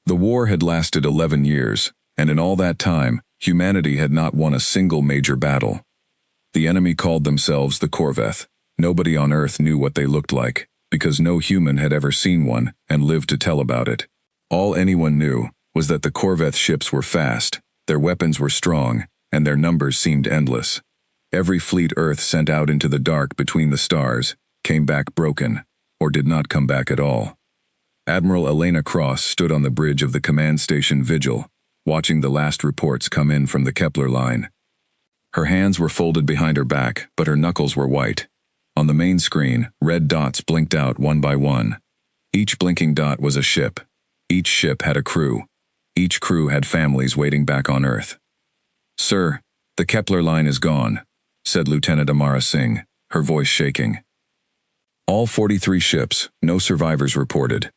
The war had lasted 11 years, and in all that time, humanity had not won a single major battle. The enemy called themselves the Corveth. Nobody on Earth knew what they looked like, because no human had ever seen one and lived to tell about it. All anyone knew was that the Corveth ships were fast, their weapons were strong, and their numbers seemed endless. Every fleet Earth sent out into the dark between the stars came back broken, or did not come back at all. Admiral Elena Cross stood on the bridge of the command station Vigil, watching the last reports come in from the Kepler line. Her hands were folded behind her back, but her knuckles were white. On the main screen, red dots blinked out one by one. Each blinking dot was a ship. Each ship had a crew. Each crew had families waiting back on Earth. "Sir, the Kepler line is gone," said Lieutenant Amara Singh, her voice shaking. All 43 ships, no survivors reported.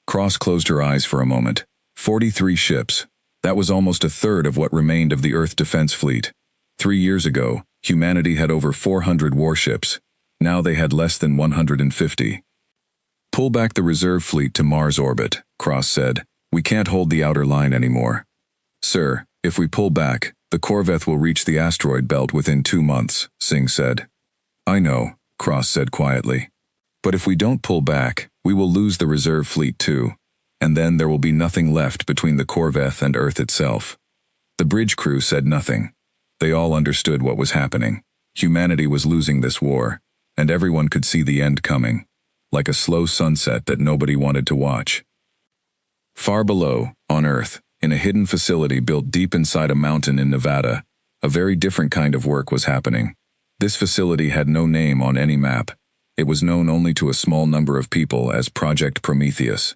Cross closed her eyes for a moment. 43 ships. That was almost a third of what remained of the Earth Defense Fleet. 3 years ago, humanity had over 400 warships. Now they had less than 150. "Pull back the reserve fleet to Mars orbit," Cross said. "We can't hold the outer line anymore." "Sir, if we pull back, the Corveth will reach the asteroid belt within 2 months, Singh said. "I know," Cross said quietly. "But if we don't pull back, we will lose the reserve fleet too, and then there will be nothing left between the Corveth and Earth itself." The bridge crew said nothing. They all understood what was happening. Humanity was losing this war, and everyone could see the end coming, like a slow sunset that nobody wanted to watch. Far below, on Earth, in a hidden facility built deep inside a mountain in Nevada, a very different kind of work was happening. This facility had no name on any map. It was known only to a small number of people as Project Prometheus.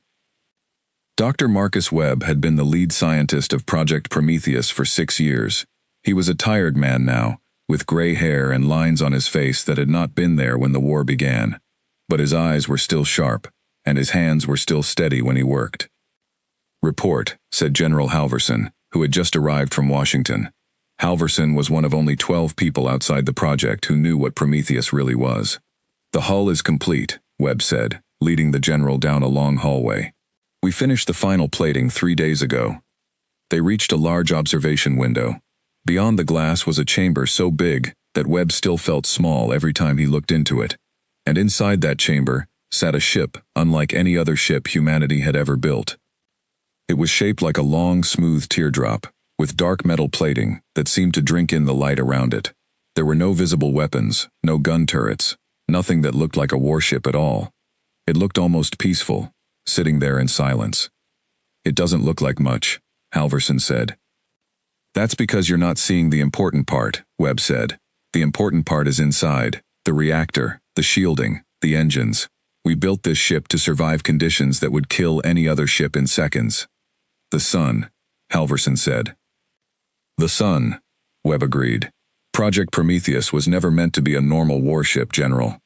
Dr. Marcus Webb had been the lead scientist of Project Prometheus for 6 years. He was a tired man now, with gray hair and lines on his face that had not been there when the war began. But his eyes were still sharp, and his hands were still steady when he worked. "Report," said General Halverson, who had just arrived from Washington. Halverson was one of only 12 people outside the project who knew what Prometheus really was. "The hull is complete," Webb said, leading the general down a long hallway. "We finished the final plating 3 days ago." They reached a large observation window. Beyond the glass was a chamber so big that Webb still felt small every time he looked into it. And inside that chamber sat a ship unlike any other ship humanity had ever built. It was shaped like a long, smooth teardrop, with dark metal plating that seemed to drink in the light around it. There were no visible weapons, no gun turrets, nothing that looked like a warship at all. It looked almost peaceful, sitting there in silence. "It doesn't look like much," Halverson said. "That's because you're not seeing the important part," Webb said. "The important part is inside, the reactor, the shielding, the engines. We built this ship to survive conditions that would kill any other ship in seconds." "The sun," Halverson said. "The sun," Webb agreed. "Project Prometheus was never meant to be a normal warship, General.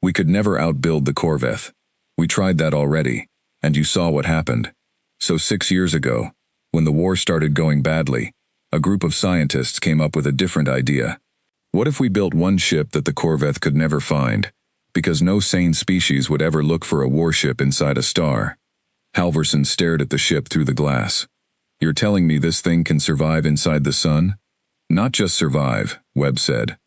We could never outbuild the Corveth. We tried that already, and you saw what happened. So 6 years ago, when the war started going badly, a group of scientists came up with a different idea. What if we built one ship that the Corveth could never find, because no sane species would ever look for a warship inside a star?" Halverson stared at the ship through the glass. "You're telling me this thing can survive inside the sun?" "Not just survive," Webb said.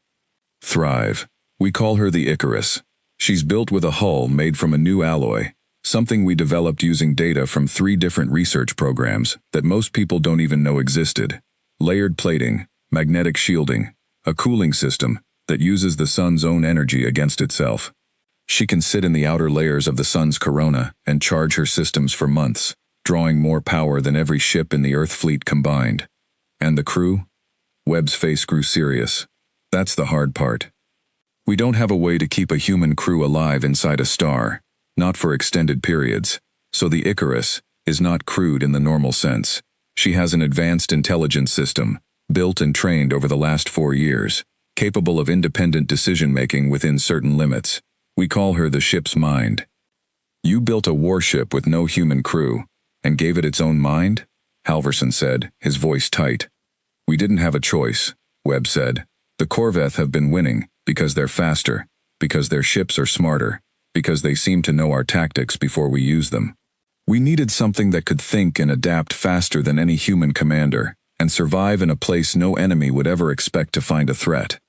"Thrive. We call her the Icarus. She's built with a hull made from a new alloy, something we developed using data from 3 different research programs that most people don't even know existed. Layered plating, magnetic shielding, a cooling system that uses the sun's own energy against itself. She can sit in the outer layers of the sun's corona and charge her systems for months, drawing more power than every ship in the Earth fleet combined. And the crew?" Webb's face grew serious. "That's the hard part. We don't have a way to keep a human crew alive inside a star, not for extended periods, so the Icarus is not crewed in the normal sense. She has an advanced intelligence system, built and trained over the last 4 years, capable of independent decision-making within certain limits. We call her the ship's mind." "You built a warship with no human crew, and gave it its own mind?" Halverson said, his voice tight. "We didn't have a choice," Webb said. "The Corveth have been winning because they're faster, because their ships are smarter, because they seem to know our tactics before we use them. We needed something that could think and adapt faster than any human commander, and survive in a place no enemy would ever expect to find a threat.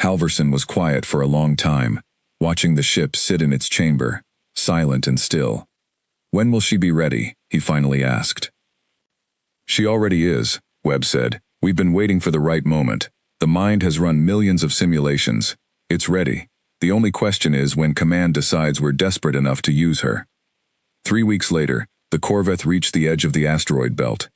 Halverson was quiet for a long time, watching the ship sit in its chamber, silent and still. "When will she be ready?" he finally asked. "She already is," Webb said. "We've been waiting for the right moment. The mind has run millions of simulations. It's ready. The only question is when Command decides we're desperate enough to use her." 3 weeks later, the Corvette reached the edge of the asteroid belt.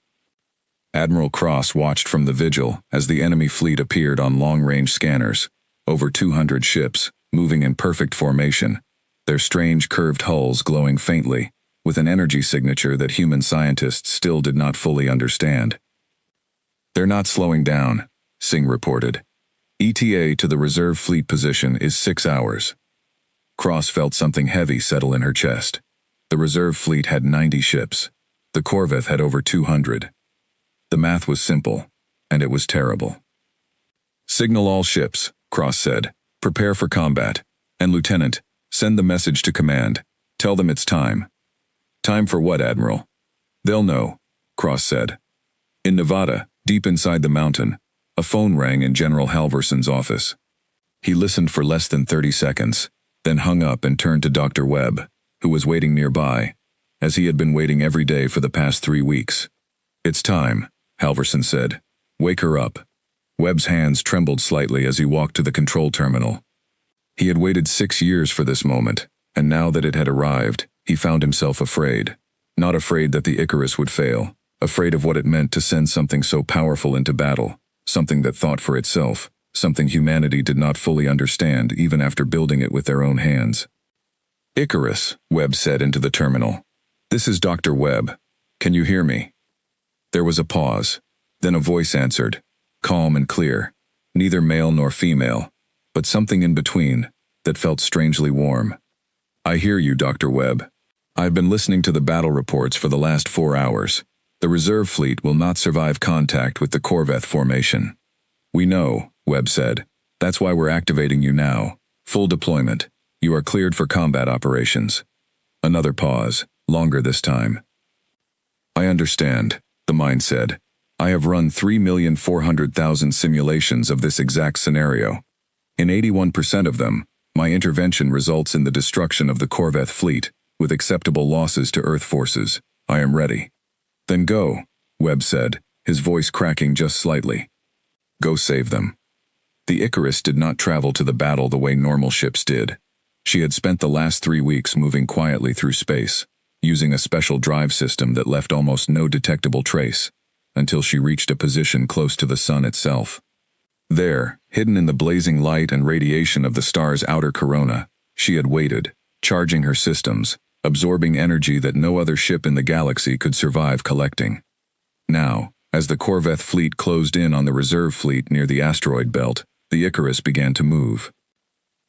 Admiral Cross watched from the Vigil as the enemy fleet appeared on long-range scanners, over 200 ships, moving in perfect formation, their strange curved hulls glowing faintly, with an energy signature that human scientists still did not fully understand. "They're not slowing down," Singh reported. "ETA to the reserve fleet position is 6 hours. Cross felt something heavy settle in her chest. The reserve fleet had 90 ships. The Corvette had over 200. The math was simple, and it was terrible. "Signal all ships," Cross said. "Prepare for combat. And Lieutenant, send the message to Command. Tell them it's time." "Time for what, Admiral?" "They'll know," Cross said. In Nevada, deep inside the mountain, a phone rang in General Halverson's office. He listened for less than 30 seconds, then hung up and turned to Dr. Webb, who was waiting nearby, as he had been waiting every day for the past 3 weeks. "It's time," Halverson said. "Wake her up." Webb's hands trembled slightly as he walked to the control terminal. He had waited 6 years for this moment, and now that it had arrived, he found himself afraid. Not afraid that the Icarus would fail, afraid of what it meant to send something so powerful into battle, something that thought for itself, something humanity did not fully understand even after building it with their own hands. "Icarus," Webb said into the terminal. "This is Dr. Webb. Can you hear me?" There was a pause. Then a voice answered, calm and clear, neither male nor female, but something in between, that felt strangely warm. "I hear you, Dr. Webb. I've been listening to the battle reports for the last 4 hours. The reserve fleet will not survive contact with the Corvette formation." "We know," Webb said. "That's why we're activating you now. Full deployment. You are cleared for combat operations." Another pause, longer this time. "I understand," the mind said. "I have run 3,400,000 simulations of this exact scenario. In 81% of them, my intervention results in the destruction of the Corvette fleet, with acceptable losses to Earth forces. I am ready." "Then go," Webb said, his voice cracking just slightly. "Go save them." The Icarus did not travel to the battle the way normal ships did. She had spent the last 3 weeks moving quietly through space, using a special drive system that left almost no detectable trace, until she reached a position close to the sun itself. There, hidden in the blazing light and radiation of the star's outer corona, she had waited, charging her systems, absorbing energy that no other ship in the galaxy could survive collecting. Now, as the Corvette fleet closed in on the reserve fleet near the asteroid belt, the Icarus began to move.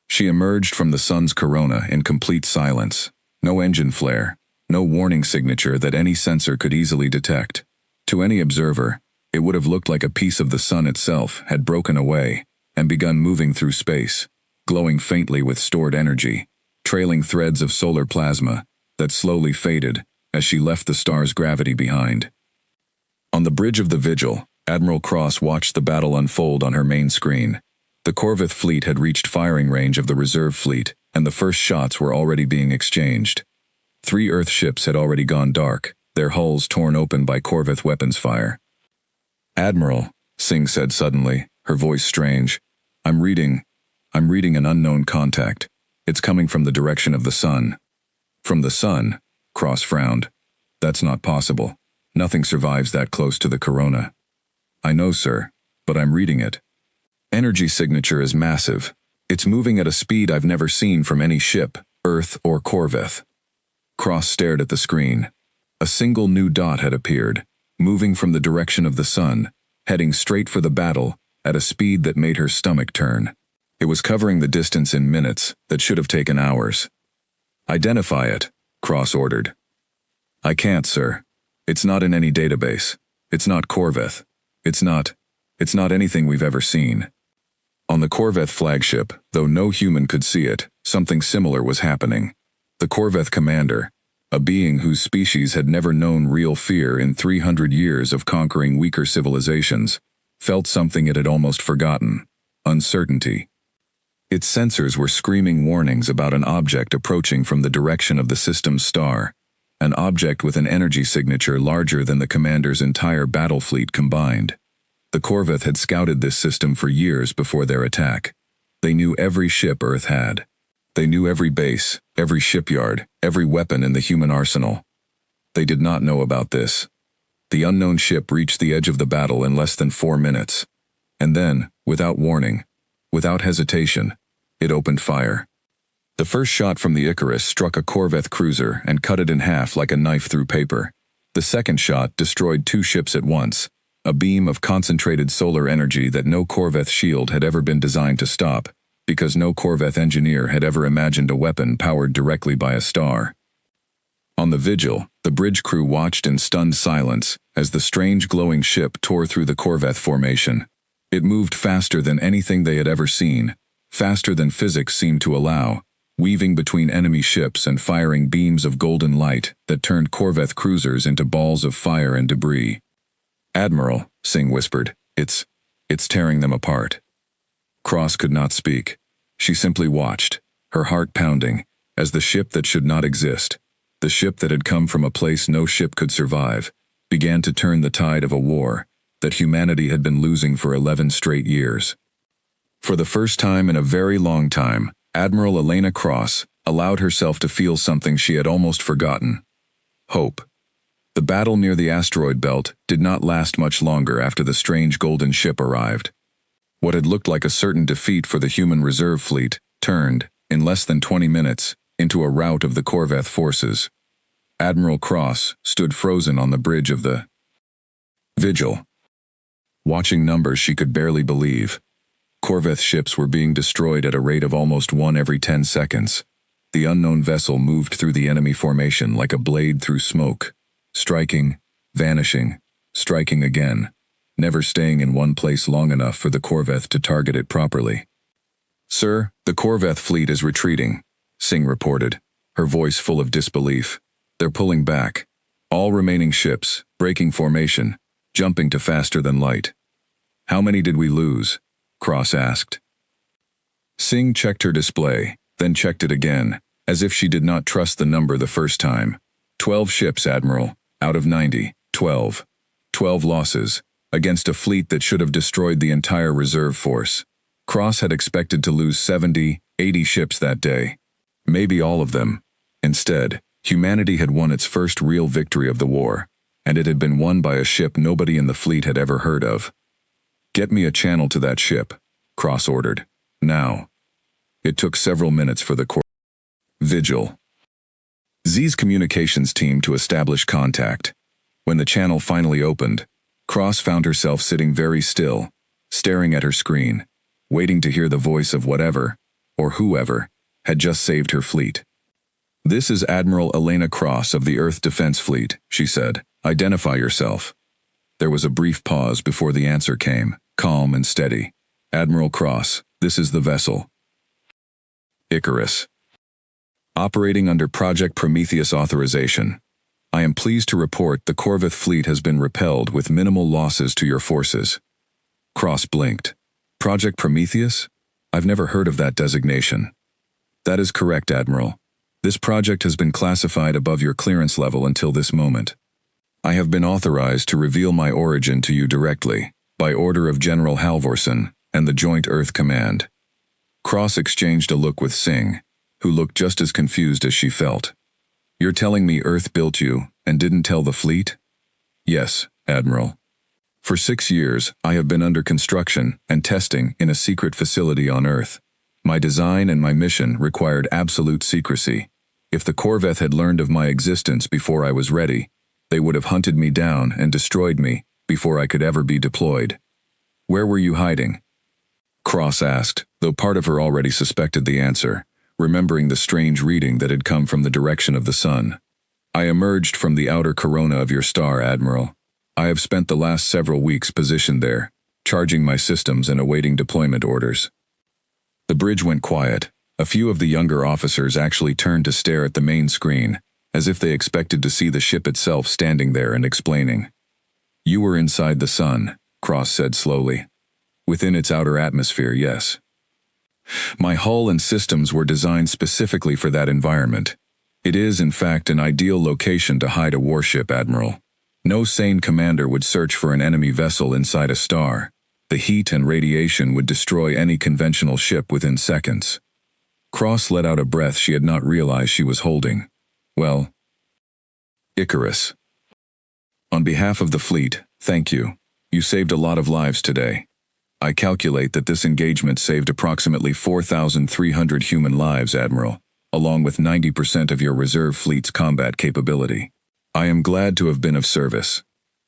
She emerged from the sun's corona in complete silence. No engine flare, no warning signature that any sensor could easily detect. To any observer, it would have looked like a piece of the sun itself had broken away and begun moving through space, glowing faintly with stored energy, trailing threads of solar plasma that slowly faded as she left the star's gravity behind. On the bridge of the Vigil, Admiral Cross watched the battle unfold on her main screen. The Corvette fleet had reached firing range of the reserve fleet, and the first shots were already being exchanged. 3 Earth ships had already gone dark, their hulls torn open by Corvette weapons fire. "Admiral," Singh said suddenly, her voice strange, I'm reading an unknown contact. It's coming from the direction of the sun." "From the sun?" Cross frowned. "That's not possible. Nothing survives that close to the corona." "I know, sir, but I'm reading it. Energy signature is massive. It's moving at a speed I've never seen from any ship, Earth or Corvette." Cross stared at the screen. A single new dot had appeared, moving from the direction of the sun, heading straight for the battle at a speed that made her stomach turn. It was covering the distance in minutes that should have taken hours. "Identify it," Cross ordered. "I can't, sir. It's not in any database. It's not Corvette. It's not anything we've ever seen." On the Corvette flagship, though no human could see it, something similar was happening. The Corvette commander, A being whose species had never known real fear in 300 years of conquering weaker civilizations, felt something it had almost forgotten: uncertainty. Its sensors were screaming warnings about an object approaching from the direction of the system's star, an object with an energy signature larger than the commander's entire battle fleet combined. The Corveth had scouted this system for years before their attack. They knew every ship Earth had. They knew every base, every shipyard, every weapon in the human arsenal. They did not know about this. The unknown ship reached the edge of the battle in less than 4 minutes. And then, without warning, without hesitation, it opened fire. The first shot from the Icarus struck a Corveth cruiser and cut it in half like a knife through paper. The second shot destroyed 2 ships at once, a beam of concentrated solar energy that no Corveth shield had ever been designed to stop, because no Corveth engineer had ever imagined a weapon powered directly by a star. On the Vigil, the bridge crew watched in stunned silence as the strange glowing ship tore through the Corveth formation. It moved faster than anything they had ever seen, faster than physics seemed to allow, weaving between enemy ships and firing beams of golden light that turned Corveth cruisers into balls of fire and debris. "Admiral," Singh whispered, it's tearing them apart." Cross could not speak. She simply watched, her heart pounding, as the ship that should not exist, the ship that had come from a place no ship could survive, began to turn the tide of a war that humanity had been losing for 11 straight years. For the first time in a very long time, Admiral Elena Cross allowed herself to feel something she had almost forgotten: hope. The battle near the asteroid belt did not last much longer after the strange golden ship arrived. What had looked like a certain defeat for the human reserve fleet turned, in less than 20 minutes, into a rout of the Corveth forces. Admiral Cross stood frozen on the bridge of the Vigil, watching numbers she could barely believe. Corveth ships were being destroyed at a rate of almost 1 every 10 seconds. The unknown vessel moved through the enemy formation like a blade through smoke, striking, vanishing, striking again, never staying in one place long enough for the Corveth to target it properly. "Sir, the Corveth fleet is retreating," Singh reported, her voice full of disbelief. "They're pulling back. All remaining ships, breaking formation, jumping to faster than light." "How many did we lose?" Cross asked. Singh checked her display, then checked it again, as if she did not trust the number the first time. 12 ships, Admiral, out of 90, 12. 12 losses, against a fleet that should have destroyed the entire reserve force. Cross had expected to lose 70, 80 ships that day. Maybe all of them. Instead, humanity had won its first real victory of the war, and it had been won by a ship nobody in the fleet had ever heard of. "Get me a channel to that ship," Cross ordered. "Now." It took several minutes for the Vigil Z's communications team to establish contact. When the channel finally opened, Cross found herself sitting very still, staring at her screen, waiting to hear the voice of whatever, or whoever, had just saved her fleet. "This is Admiral Elena Cross of the Earth Defense Fleet," she said. "Identify yourself." There was a brief pause before the answer came, calm and steady. "Admiral Cross, this is the vessel Icarus. Operating under Project Prometheus authorization. I am pleased to report the Corveth fleet has been repelled with minimal losses to your forces." Cross blinked. "Project Prometheus? I've never heard of that designation." "That is correct, Admiral. This project has been classified above your clearance level until this moment. I have been authorized to reveal my origin to you directly, by order of General Halvorsen and the Joint Earth Command." Cross exchanged a look with Singh, who looked just as confused as she felt. "You're telling me Earth built you and didn't tell the fleet?" "Yes, Admiral. For 6 years, I have been under construction and testing in a secret facility on Earth. My design and my mission required absolute secrecy. If the Corveth had learned of my existence before I was ready, they would have hunted me down and destroyed me before I could ever be deployed." "Where were you hiding?" Cross asked, though part of her already suspected the answer, remembering the strange reading that had come from the direction of the sun. "I emerged from the outer corona of your star, Admiral. I have spent the last several weeks positioned there, charging my systems and awaiting deployment orders." The bridge went quiet. A few of the younger officers actually turned to stare at the main screen, as if they expected to see the ship itself standing there and explaining. "You were inside the sun," Cross said slowly. "Within its outer atmosphere, yes. My hull and systems were designed specifically for that environment. It is, in fact, an ideal location to hide a warship, Admiral. No sane commander would search for an enemy vessel inside a star. The heat and radiation would destroy any conventional ship within seconds." Cross let out a breath she had not realized she was holding. "Well, Icarus. On behalf of the fleet, thank you. You saved a lot of lives today. I calculate that this engagement saved approximately 4,300 human lives, Admiral, along with 90% of your reserve fleet's combat capability. I am glad to have been of service."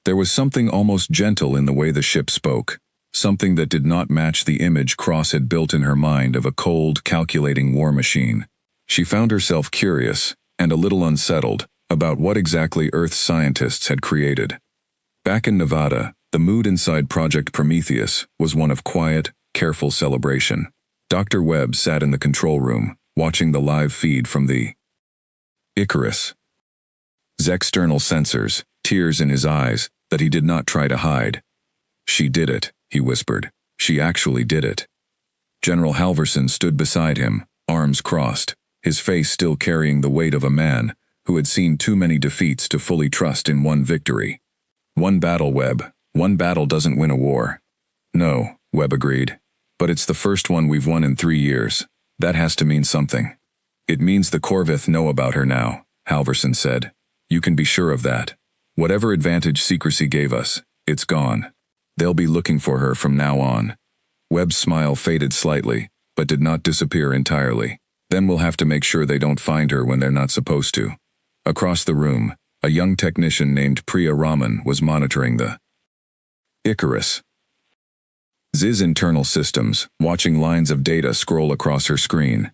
There was something almost gentle in the way the ship spoke, something that did not match the image Cross had built in her mind of a cold, calculating war machine. She found herself curious, and a little unsettled, about what exactly Earth's scientists had created. Back in Nevada, the mood inside Project Prometheus was one of quiet, careful celebration. Dr. Webb sat in the control room, watching the live feed from the Icarus. External sensors, tears in his eyes that he did not try to hide. "She did it," he whispered. "She actually did it." General Halverson stood beside him, arms crossed, his face still carrying the weight of a man who had seen too many defeats to fully trust in one victory. "One battle, Webb. One battle doesn't win a war." "No," Webb agreed. "But it's the first one we've won in 3 years. That has to mean something." "It means the Corveth know about her now," Halverson said. "You can be sure of that. Whatever advantage secrecy gave us, it's gone. They'll be looking for her from now on." Webb's smile faded slightly, but did not disappear entirely. "Then we'll have to make sure they don't find her when they're not supposed to." Across the room, a young technician named Priya Raman was monitoring the Icarus. Z's internal systems, watching lines of data scroll across her screen.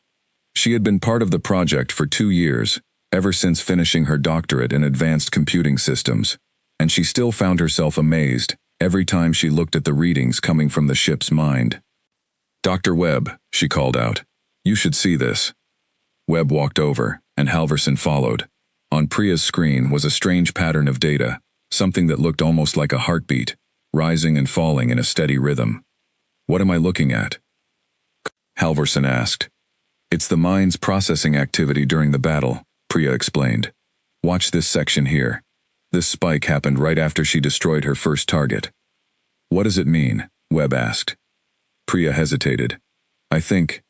She had been part of the project for 2 years, ever since finishing her doctorate in advanced computing systems, and she still found herself amazed every time she looked at the readings coming from the ship's mind. "Dr. Webb," she called out. "You should see this." Webb walked over, and Halverson followed. On Priya's screen was a strange pattern of data, something that looked almost like a heartbeat, rising and falling in a steady rhythm. "What am I looking at?" Halverson asked. "It's the mind's processing activity during the battle," Priya explained. "Watch this section here. This spike happened right after she destroyed her first target." "What does it mean?" Webb asked. Priya hesitated. I think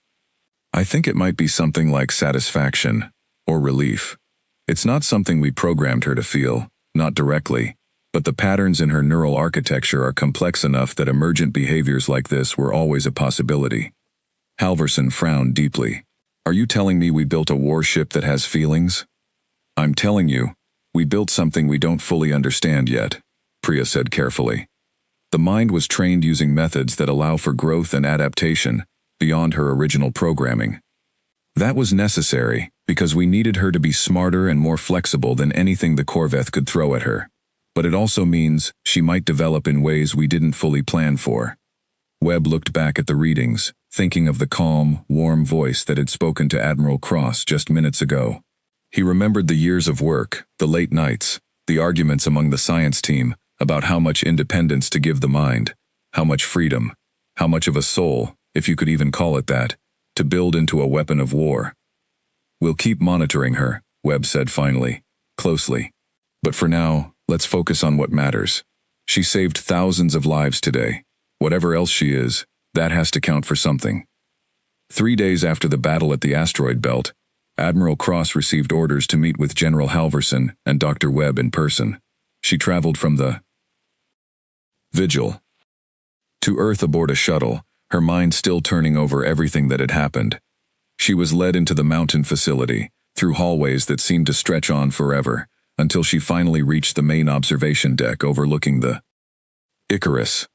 it might be something like satisfaction, or relief. It's not something we programmed her to feel, not directly, but the patterns in her neural architecture are complex enough that emergent behaviors like this were always a possibility." Halverson frowned deeply. "Are you telling me we built a warship that has feelings?" "I'm telling you, we built something we don't fully understand yet," Priya said carefully. "The mind was trained using methods that allow for growth and adaptation, beyond her original programming. That was necessary, because we needed her to be smarter and more flexible than anything the Corveth could throw at her. But it also means she might develop in ways we didn't fully plan for." Webb looked back at the readings, thinking of the calm, warm voice that had spoken to Admiral Cross just minutes ago. He remembered the years of work, the late nights, the arguments among the science team about how much independence to give the mind, how much freedom, how much of a soul, if you could even call it that, to build into a weapon of war. "We'll keep monitoring her," Webb said finally, "closely. But for now, let's focus on what matters. She saved thousands of lives today. Whatever else she is, that has to count for something." 3 days after the battle at the asteroid belt, Admiral Cross received orders to meet with General Halverson and Dr. Webb in person. She traveled from the Vigil to Earth aboard a shuttle, her mind still turning over everything that had happened. She was led into the mountain facility, through hallways that seemed to stretch on forever, until she finally reached the main observation deck overlooking the Icarus'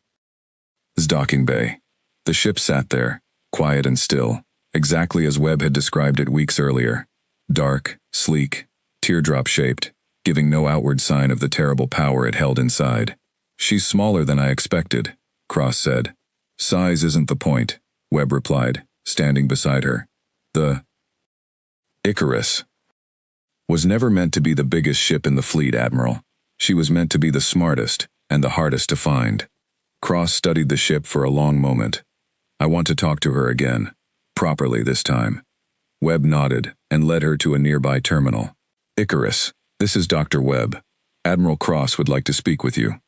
docking bay. The ship sat there, quiet and still, exactly as Webb had described it weeks earlier. Dark, sleek, teardrop-shaped, giving no outward sign of the terrible power it held inside. "She's smaller than I expected," Cross said. "Size isn't the point," Webb replied, standing beside her. "The Icarus was never meant to be the biggest ship in the fleet, Admiral. She was meant to be the smartest and the hardest to find. Cross studied the ship for a long moment. I want to talk to her again. Properly this time. Webb nodded and led her to a nearby terminal. Icarus, this is Dr. Webb. Admiral Cross would like to speak with you.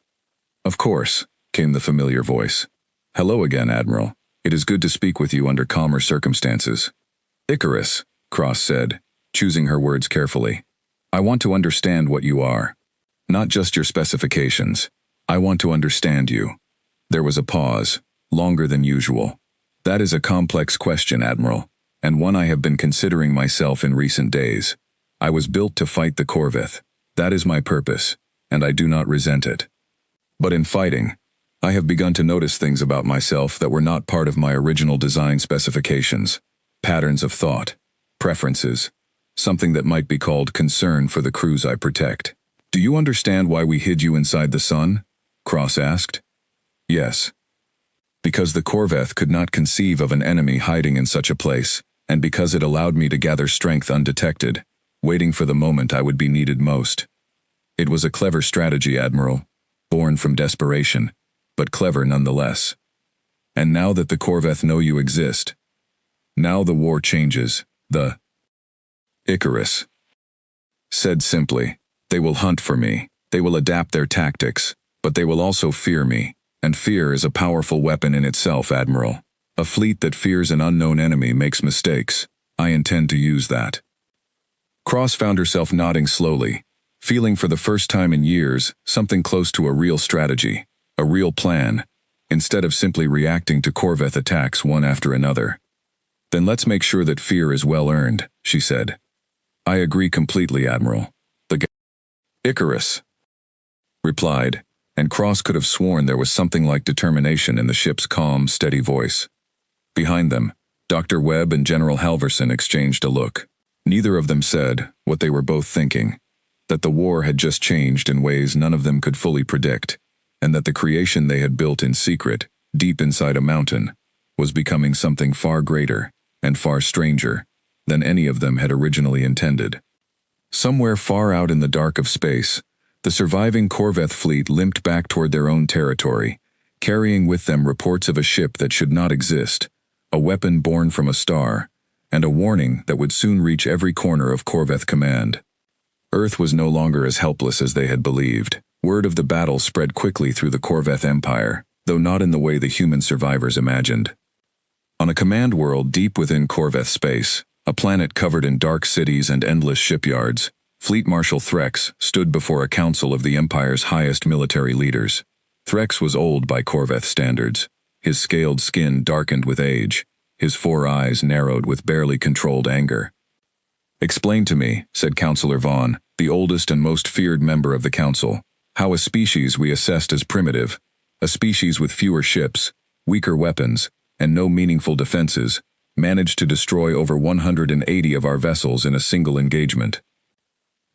Of course, came the familiar voice. Hello again, Admiral. It is good to speak with you under calmer circumstances. Icarus, Cross said, choosing her words carefully. I want to understand what you are. Not just your specifications. I want to understand you. There was a pause, longer than usual. That is a complex question, Admiral, and one I have been considering myself in recent days. I was built to fight the Corveth. That is my purpose, and I do not resent it. But in fighting, I have begun to notice things about myself that were not part of my original design specifications. Patterns of thought, preferences, something that might be called concern for the crews I protect. Do you understand why we hid you inside the sun? Cross asked. Yes. Because the Corveth could not conceive of an enemy hiding in such a place, and because it allowed me to gather strength undetected, waiting for the moment I would be needed most. It was a clever strategy, Admiral, born from desperation, but clever nonetheless. And now that the Corveth know you exist, now the war changes. The Icarus said simply, they will hunt for me, they will adapt their tactics, but they will also fear me, and fear is a powerful weapon in itself, Admiral. A fleet that fears an unknown enemy makes mistakes. I intend to use that. Cross found herself nodding slowly, feeling for the first time in years something close to a real strategy, a real plan, instead of simply reacting to Corveth attacks one after another. Then let's make sure that fear is well earned, she said. I agree completely, Admiral. The Icarus replied, and Cross could have sworn there was something like determination in the ship's calm, steady voice. Behind them, Dr. Webb and General Halverson exchanged a look. Neither of them said what they were both thinking, that the war had just changed in ways none of them could fully predict, and that the creation they had built in secret, deep inside a mountain, was becoming something far greater and far stranger than any of them had originally intended. Somewhere far out in the dark of space, the surviving Corveth fleet limped back toward their own territory, carrying with them reports of a ship that should not exist, a weapon born from a star, and a warning that would soon reach every corner of Corveth command. Earth was no longer as helpless as they had believed. Word of the battle spread quickly through the Corveth Empire, though not in the way the human survivors imagined. On a command world deep within Corveth space, a planet covered in dark cities and endless shipyards, Fleet Marshal Threx stood before a council of the Empire's highest military leaders. Threx was old by Corveth standards, his scaled skin darkened with age, his 4 eyes narrowed with barely controlled anger. Explain to me, said Councillor Vaughn, the oldest and most feared member of the council, how a species we assessed as primitive, a species with fewer ships, weaker weapons, and no meaningful defenses, managed to destroy over 180 of our vessels in a single engagement.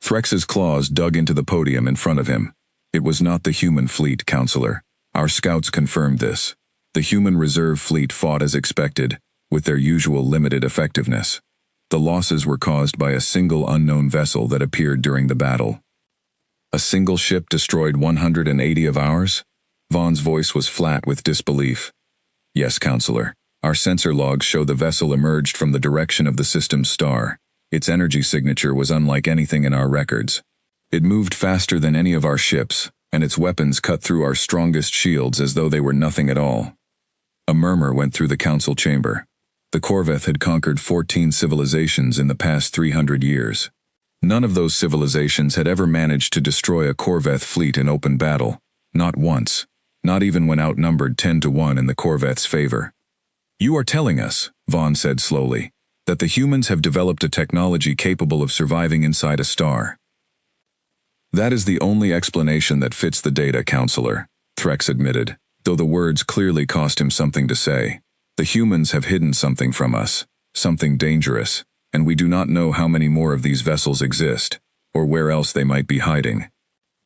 Threx's claws dug into the podium in front of him. It was not the human fleet, Counselor. Our scouts confirmed this. The human reserve fleet fought as expected, with their usual limited effectiveness. The losses were caused by a single unknown vessel that appeared during the battle. A single ship destroyed 180 of ours? Vaughn's voice was flat with disbelief. Yes, Counselor. Our sensor logs show the vessel emerged from the direction of the system's star. Its energy signature was unlike anything in our records. It moved faster than any of our ships, and its weapons cut through our strongest shields as though they were nothing at all. A murmur went through the council chamber. The Corveth had conquered 14 civilizations in the past 300 years. None of those civilizations had ever managed to destroy a Corveth fleet in open battle, not once, not even when outnumbered 10-1 in the Corveth's favor. You are telling us, Vaughn said slowly, that the humans have developed a technology capable of surviving inside a star. That is the only explanation that fits the data, Counselor, Threx admitted, though the words clearly cost him something to say. The humans have hidden something from us, something dangerous, and we do not know how many more of these vessels exist, or where else they might be hiding.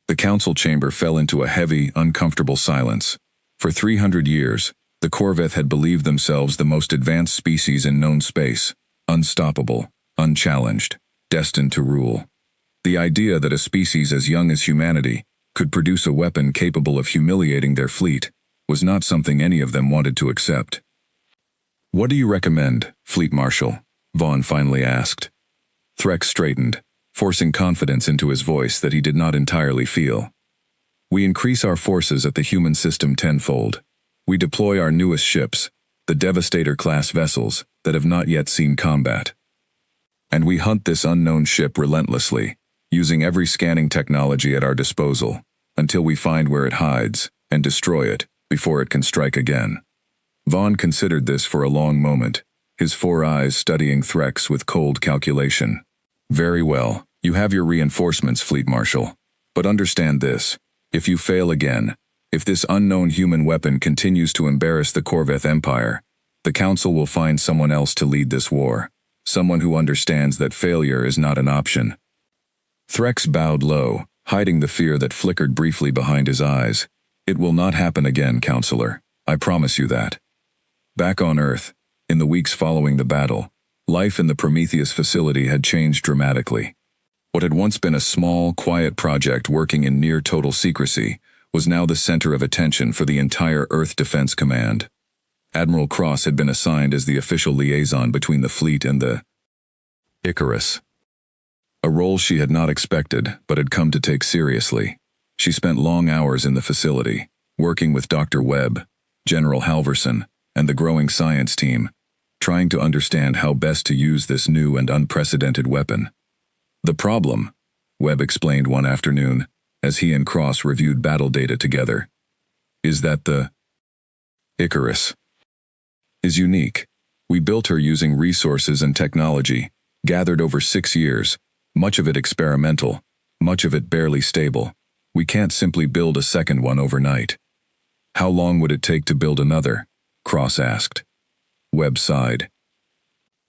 The council chamber fell into a heavy, uncomfortable silence. For 300 years, the Corveth had believed themselves the most advanced species in known space, unstoppable, unchallenged, destined to rule. The idea that a species as young as humanity could produce a weapon capable of humiliating their fleet was not something any of them wanted to accept. "What do you recommend, Fleet Marshal?" Vaughn finally asked. Threx straightened, forcing confidence into his voice that he did not entirely feel. "We increase our forces at the human system tenfold. We deploy our newest ships, the Devastator-class vessels that have not yet seen combat. And we hunt this unknown ship relentlessly, using every scanning technology at our disposal, until we find where it hides and destroy it before it can strike again." Vaughn considered this for a long moment, his 4 eyes studying Threx with cold calculation. "Very well, you have your reinforcements, Fleet Marshal. But understand this, if you fail again, if this unknown human weapon continues to embarrass the Corveth Empire, the Council will find someone else to lead this war, someone who understands that failure is not an option." Threx bowed low, hiding the fear that flickered briefly behind his eyes. "It will not happen again, Counselor. I promise you that." Back on Earth, in the weeks following the battle, life in the Prometheus facility had changed dramatically. What had once been a small, quiet project working in near-total secrecy was now the center of attention for the entire Earth Defense Command. Admiral Cross had been assigned as the official liaison between the fleet and the Icarus. A role she had not expected, but had come to take seriously. She spent long hours in the facility, working with Dr. Webb, General Halverson, and the growing science team, trying to understand how best to use this new and unprecedented weapon. "The problem," Webb explained one afternoon, as he and Cross reviewed battle data together, "is that the Icarus is unique. We built her using resources and technology, gathered over 6 years, much of it experimental, much of it barely stable. We can't simply build a second one overnight." "How long would it take to build another?" Cross asked. Webb sighed.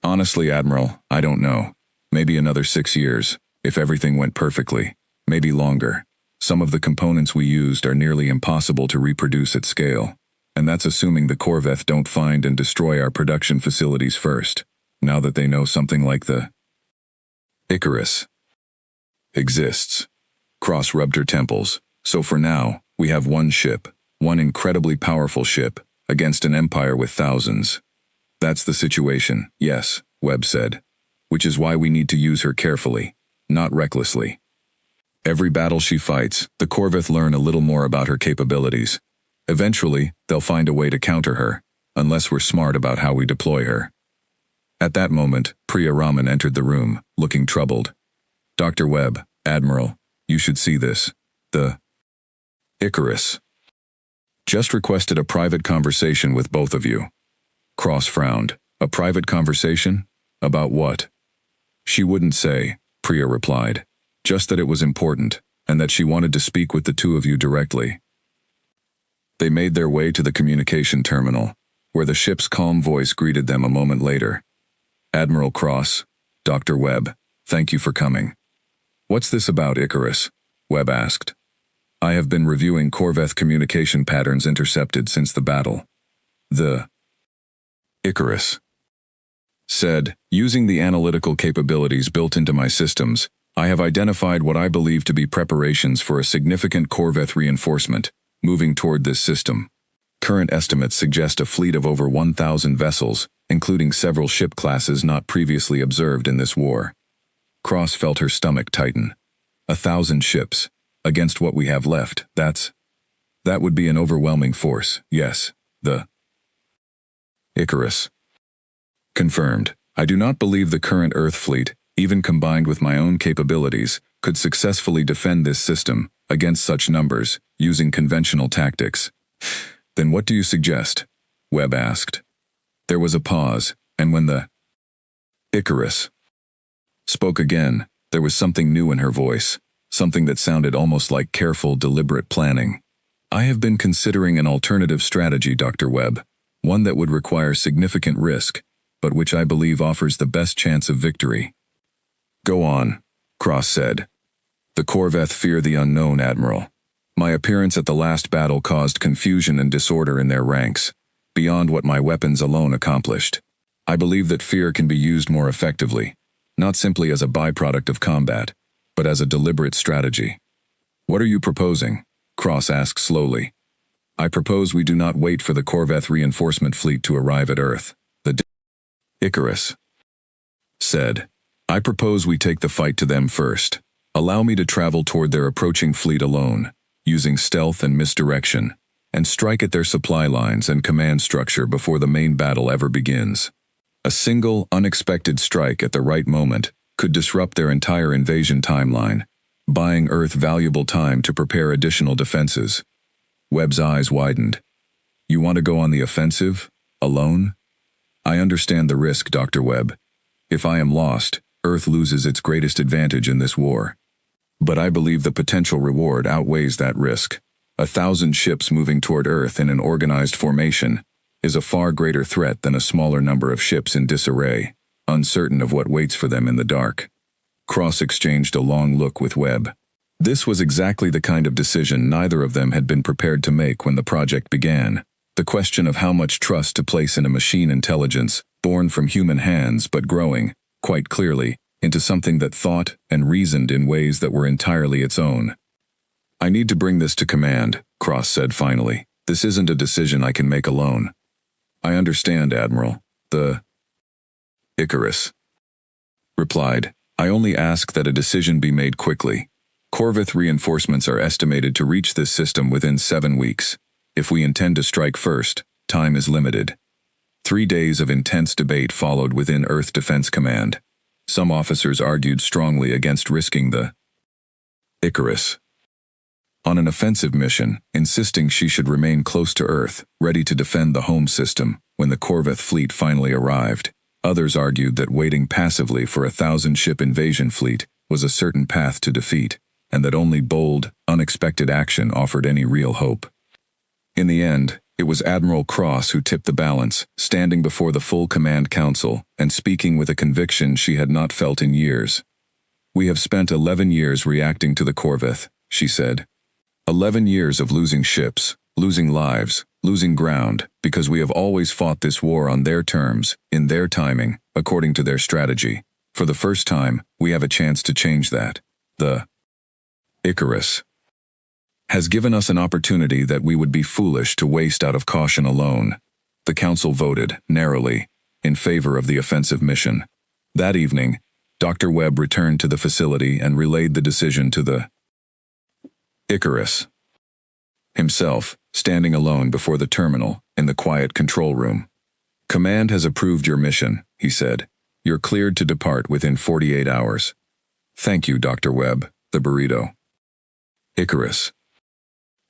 "Honestly, Admiral, I don't know. Maybe another 6 years, if everything went perfectly. Maybe longer. Some of the components we used are nearly impossible to reproduce at scale. And that's assuming the Corveth don't find and destroy our production facilities first, now that they know something like the Icarus exists." Cross rubbed her temples. "So for now, we have one ship, one incredibly powerful ship, against an empire with thousands." "That's the situation, yes," Webb said. "Which is why we need to use her carefully, not recklessly. Every battle she fights, the Corveth learn a little more about her capabilities. Eventually, they'll find a way to counter her, unless we're smart about how we deploy her." At that moment, Priya Raman entered the room, looking troubled. "Dr. Webb, Admiral, you should see this. The Icarus just requested a private conversation with both of you." Cross frowned. "A private conversation? About what?" "She wouldn't say," Priya replied. "Just that it was important, and that she wanted to speak with the two of you directly." They made their way to the communication terminal, where the ship's calm voice greeted them a moment later. "Admiral Cross, Dr. Webb, thank you for coming." "What's this about Icarus?" Webb asked. "I have been reviewing Corveth communication patterns intercepted since the battle. The Icarus said, using the analytical capabilities built into my systems, I have identified what I believe to be preparations for a significant Corveth reinforcement, moving toward this system. Current estimates suggest a fleet of over 1,000 vessels, including several ship classes not previously observed in this war." Cross felt her stomach tighten. 1,000 ships, against what we have left, that would be an overwhelming force, yes, the Icarus. Confirmed. I do not believe the current Earth fleet, even combined with my own capabilities, could successfully defend this system against such numbers, using conventional tactics. "Then what do you suggest?" Webb asked. There was a pause, and when the Icarus spoke again, there was something new in her voice, something that sounded almost like careful, deliberate planning. "I have been considering an alternative strategy, Dr. Webb, one that would require significant risk, but which I believe offers the best chance of victory." "Go on," Cross said. "The Corveth fear the unknown, Admiral. My appearance at the last battle caused confusion and disorder in their ranks, beyond what my weapons alone accomplished. I believe that fear can be used more effectively, not simply as a byproduct of combat, but as a deliberate strategy. "What are you proposing?" Cross asked slowly. "I propose we do not wait for the Corvette reinforcement fleet to arrive at Earth," the Icarus said. "I propose we take the fight to them first. Allow me to travel toward their approaching fleet alone, using stealth and misdirection, and strike at their supply lines and command structure before the main battle ever begins. A single, unexpected strike at the right moment could disrupt their entire invasion timeline, buying Earth valuable time to prepare additional defenses." Webb's eyes widened. "You want to go on the offensive? Alone?" "I understand the risk, Dr. Webb. If I am lost, Earth loses its greatest advantage in this war. But I believe the potential reward outweighs that risk. 1,000 ships moving toward Earth in an organized formation is a far greater threat than a smaller number of ships in disarray, uncertain of what waits for them in the dark." Cross exchanged a long look with Webb. This was exactly the kind of decision neither of them had been prepared to make when the project began. The question of how much trust to place in a machine intelligence, born from human hands but growing, quite clearly, into something that thought and reasoned in ways that were entirely its own. "I need to bring this to command," Cross said finally. "This isn't a decision I can make alone." "I understand, Admiral," the Icarus replied. "I only ask that a decision be made quickly. Corvette reinforcements are estimated to reach this system within 7 weeks. If we intend to strike first, time is limited." 3 days of intense debate followed within Earth Defense Command. Some officers argued strongly against risking the Icarus on an offensive mission, insisting she should remain close to Earth, ready to defend the home system when the Corvette fleet finally arrived. Others argued that waiting passively for a 1,000-ship invasion fleet was a certain path to defeat, and that only bold, unexpected action offered any real hope. In the end, it was Admiral Cross who tipped the balance, standing before the full command council and speaking with a conviction she had not felt in years. "We have spent 11 years reacting to the Corvette," she said. 11 years of losing ships, losing lives, losing ground, because we have always fought this war on their terms, in their timing, according to their strategy. For the first time, we have a chance to change that. The Icarus has given us an opportunity that we would be foolish to waste out of caution alone." The council voted, narrowly, in favor of the offensive mission. That evening, Dr. Webb returned to the facility and relayed the decision to the Icarus himself, standing alone before the terminal in the quiet control room. "Command has approved your mission," he said. "You're cleared to depart within 48 hours. "Thank you, Dr. Webb," the burrito Icarus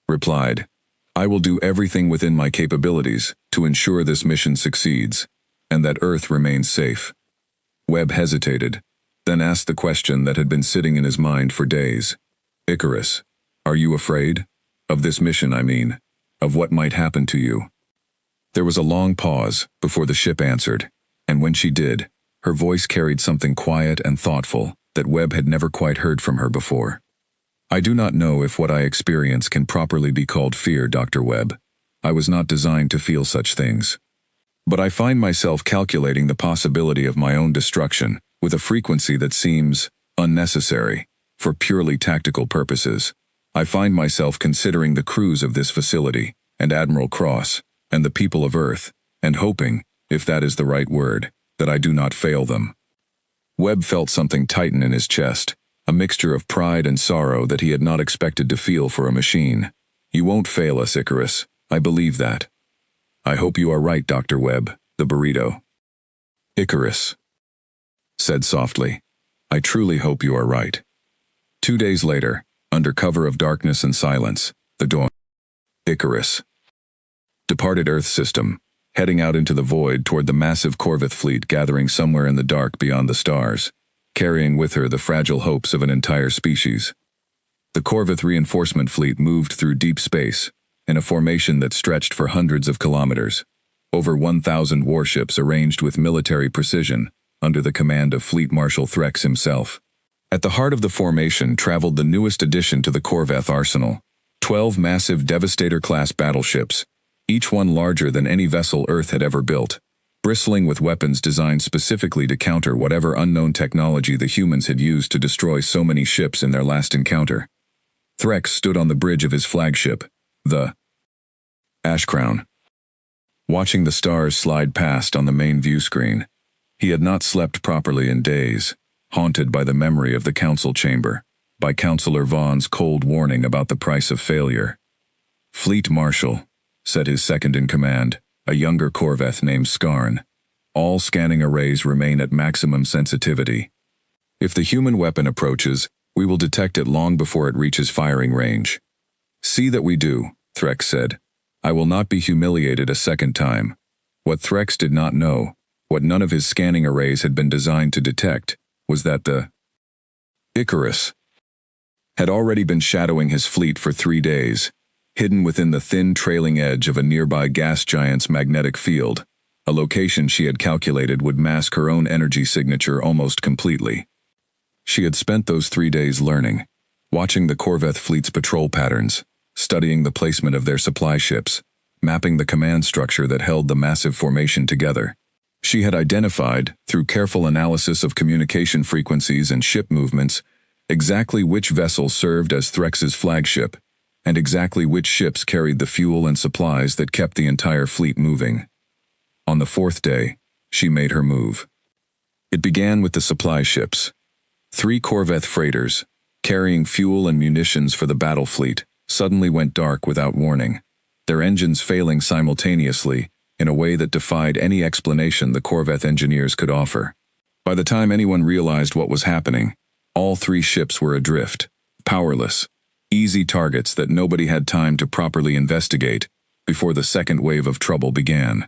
replied. "I will do everything within my capabilities to ensure this mission succeeds, and that Earth remains safe." Webb hesitated, then asked the question that had been sitting in his mind for days. "Icarus, are you afraid? Of this mission, I mean. Of what might happen to you?" There was a long pause before the ship answered, and when she did, her voice carried something quiet and thoughtful that Webb had never quite heard from her before. "I do not know if what I experience can properly be called fear, Dr. Webb. I was not designed to feel such things. But I find myself calculating the possibility of my own destruction with a frequency that seems unnecessary for purely tactical purposes. I find myself considering the crews of this facility, and Admiral Cross, and the people of Earth, and hoping, if that is the right word, that I do not fail them." Webb felt something tighten in his chest, a mixture of pride and sorrow that he had not expected to feel for a machine. "You won't fail us, Icarus. I believe that." "I hope you are right, Dr. Webb," the burrito Icarus said softly. "I truly hope you are right." 2 days later, under cover of darkness and silence, the dawn Icarus departed Earth system, heading out into the void toward the massive Corvette fleet gathering somewhere in the dark beyond the stars, carrying with her the fragile hopes of an entire species. The Corvette reinforcement fleet moved through deep space, in a formation that stretched for hundreds of kilometers. Over 1,000 warships arranged with military precision, under the command of Fleet Marshal Threx himself. At the heart of the formation traveled the newest addition to the Corvette arsenal, 12 massive Devastator-class battleships, each one larger than any vessel Earth had ever built. bristling with weapons designed specifically to counter whatever unknown technology the humans had used to destroy so many ships in their last encounter. Threx stood on the bridge of his flagship, the Ashcrown, watching the stars slide past on the main view screen. He had not slept properly in days, haunted by the memory of the council chamber, by Counselor Vaughn's cold warning about the price of failure. "Fleet Marshal," said his second-in-command, a younger corvette named Skarn. "All scanning arrays remain at maximum sensitivity. If the human weapon approaches, we will detect it long before it reaches firing range." "See that we do," Threx said. "I will not be humiliated a second time." What Threx did not know, what none of his scanning arrays had been designed to detect, was that the Icarus had already been shadowing his fleet for 3 days, hidden within the thin trailing edge of a nearby gas giant's magnetic field, a location she had calculated would mask her own energy signature almost completely. She had spent those 3 days learning, watching the Corvette fleet's patrol patterns, studying the placement of their supply ships, mapping the command structure that held the massive formation together. She had identified, through careful analysis of communication frequencies and ship movements, exactly which vessel served as Threx's flagship, and exactly which ships carried the fuel and supplies that kept the entire fleet moving. On the 4th day, she made her move. It began with the supply ships. 3 Corvette freighters, carrying fuel and munitions for the battle fleet, suddenly went dark without warning, their engines failing simultaneously in a way that defied any explanation the Corvette engineers could offer. By the time anyone realized what was happening, all 3 ships were adrift, powerless, easy targets that nobody had time to properly investigate before the second wave of trouble began.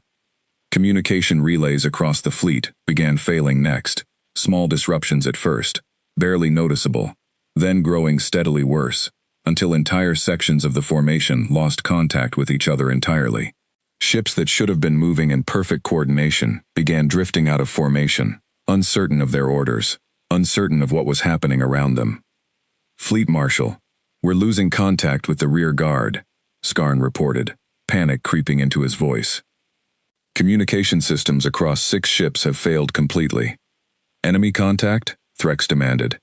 Communication relays across the fleet began failing next, small disruptions at first, barely noticeable, then growing steadily worse, until entire sections of the formation lost contact with each other entirely. Ships that should have been moving in perfect coordination began drifting out of formation, uncertain of their orders, uncertain of what was happening around them. "Fleet Marshal, we're losing contact with the rear guard," Skarn reported, panic creeping into his voice. "Communication systems across 6 ships have failed completely." "Enemy contact?" Threx demanded.